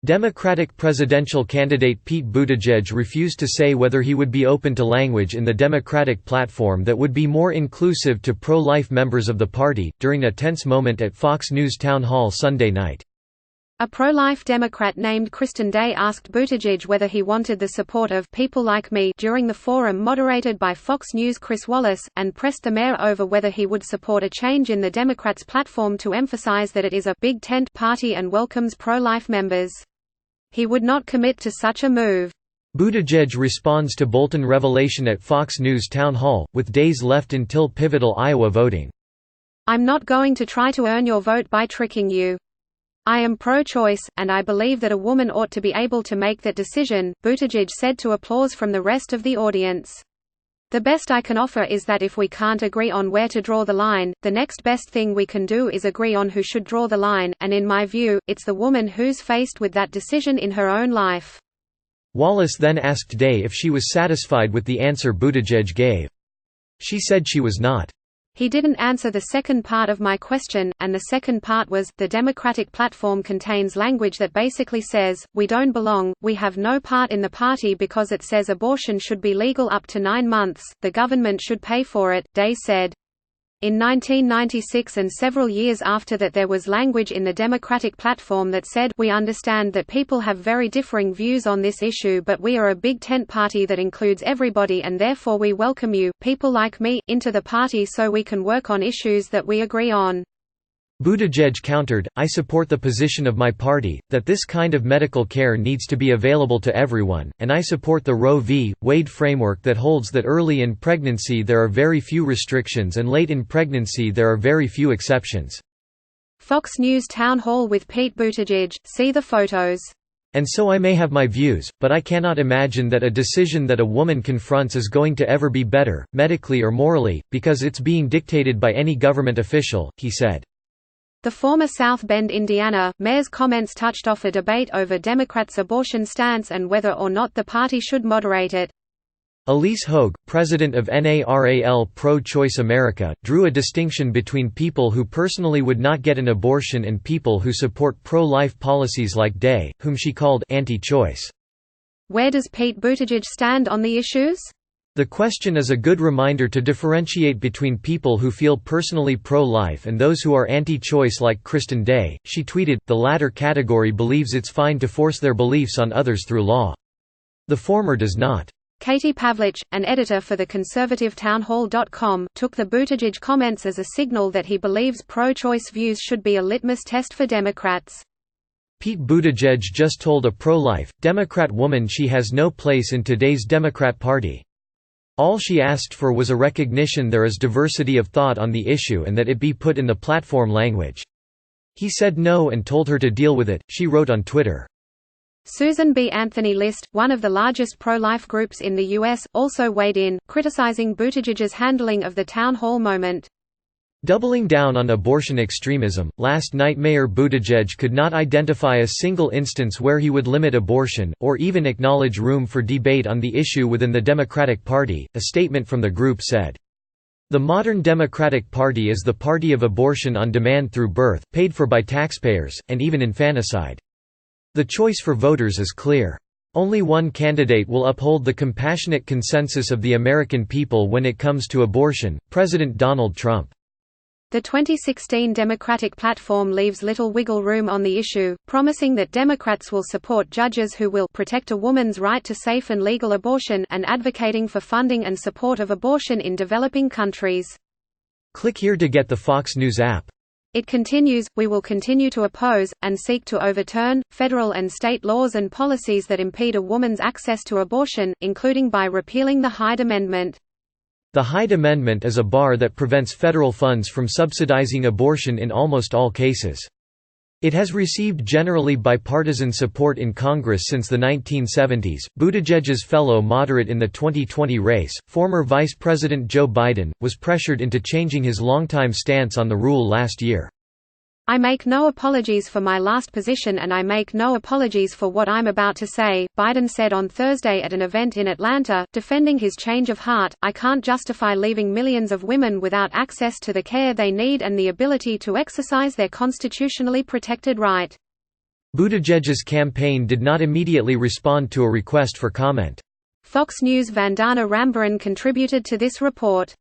Democratic presidential candidate Pete Buttigieg refused to say whether he would be open to language in the Democratic platform that would be more inclusive to pro-life members of the party, during a tense moment at Fox News town hall Sunday night. A pro-life Democrat named Kristen Day asked Buttigieg whether he wanted the support of "people like me" during the forum moderated by Fox News' Chris Wallace, and pressed the mayor over whether he would support a change in the Democrats' platform to emphasize that it is a «big tent» party and welcomes pro-life members. He would not commit to such a move. Buttigieg responds to Bolton revelation at Fox News town hall, with days left until pivotal Iowa voting. "I'm not going to try to earn your vote by tricking you. I am pro-choice, and I believe that a woman ought to be able to make that decision," Buttigieg said to applause from the rest of the audience. "The best I can offer is that if we can't agree on where to draw the line, the next best thing we can do is agree on who should draw the line, and in my view, it's the woman who's faced with that decision in her own life." Wallace then asked Day if she was satisfied with the answer Buttigieg gave. She said she was not. "He didn't answer the second part of my question, and the second part was, the Democratic platform contains language that basically says, we don't belong, we have no part in the party because it says abortion should be legal up to 9 months, the government should pay for it," Day said. In 1996 and several years after that, there was language in the Democratic platform that said, "We understand that people have very differing views on this issue, but we are a big tent party that includes everybody, and therefore we welcome you, people like me, into the party so we can work on issues that we agree on." Buttigieg countered, "I support the position of my party, that this kind of medical care needs to be available to everyone, and I support the Roe v. Wade framework that holds that early in pregnancy there are very few restrictions and late in pregnancy there are very few exceptions." Fox News town hall with Pete Buttigieg, see the photos. "And so I may have my views, but I cannot imagine that a decision that a woman confronts is going to ever be better, medically or morally, because it's being dictated by any government official," he said. The former South Bend, Indiana, mayor's comments touched off a debate over Democrats' abortion stance and whether or not the party should moderate it. Elise Hogue, president of NARAL Pro-Choice America, drew a distinction between people who personally would not get an abortion and people who support pro-life policies like Day, whom she called anti-choice. Where does Pete Buttigieg stand on the issues? The question is a good reminder to differentiate between people who feel personally pro-life and those who are anti-choice like Kristen Day. She tweeted, "The latter category believes it's fine to force their beliefs on others through law. The former does not." Katie Pavlich, an editor for the conservative townhall.com, took the Buttigieg comments as a signal that he believes pro-choice views should be a litmus test for Democrats. Pete Buttigieg just told a pro-life, Democrat woman she has no place in today's Democrat Party. All she asked for was a recognition there is diversity of thought on the issue and that it be put in the platform language. He said no and told her to deal with it, she wrote on Twitter. Susan B. Anthony List, one of the largest pro-life groups in the U.S., also weighed in, criticizing Buttigieg's handling of the town hall moment. Doubling down on abortion extremism, last night Mayor Buttigieg could not identify a single instance where he would limit abortion, or even acknowledge room for debate on the issue within the Democratic Party, a statement from the group said. The modern Democratic Party is the party of abortion on demand through birth, paid for by taxpayers, and even infanticide. The choice for voters is clear. Only one candidate will uphold the compassionate consensus of the American people when it comes to abortion, President Donald Trump. The 2016 Democratic platform leaves little wiggle room on the issue, promising that Democrats will support judges who will protect a woman's right to safe and legal abortion and advocating for funding and support of abortion in developing countries. Click here to get the Fox News app. It continues, "We will continue to oppose, and seek to overturn, federal and state laws and policies that impede a woman's access to abortion, including by repealing the Hyde Amendment." The Hyde Amendment is a bar that prevents federal funds from subsidizing abortion in almost all cases. It has received generally bipartisan support in Congress since the 1970s. Buttigieg's fellow moderate in the 2020 race, former Vice President Joe Biden, was pressured into changing his longtime stance on the rule last year. "I make no apologies for my last position and I make no apologies for what I'm about to say," Biden said on Thursday at an event in Atlanta, defending his change of heart. "I can't justify leaving millions of women without access to the care they need and the ability to exercise their constitutionally protected right." Buttigieg's campaign did not immediately respond to a request for comment. Fox News' Vandana Rambaran contributed to this report.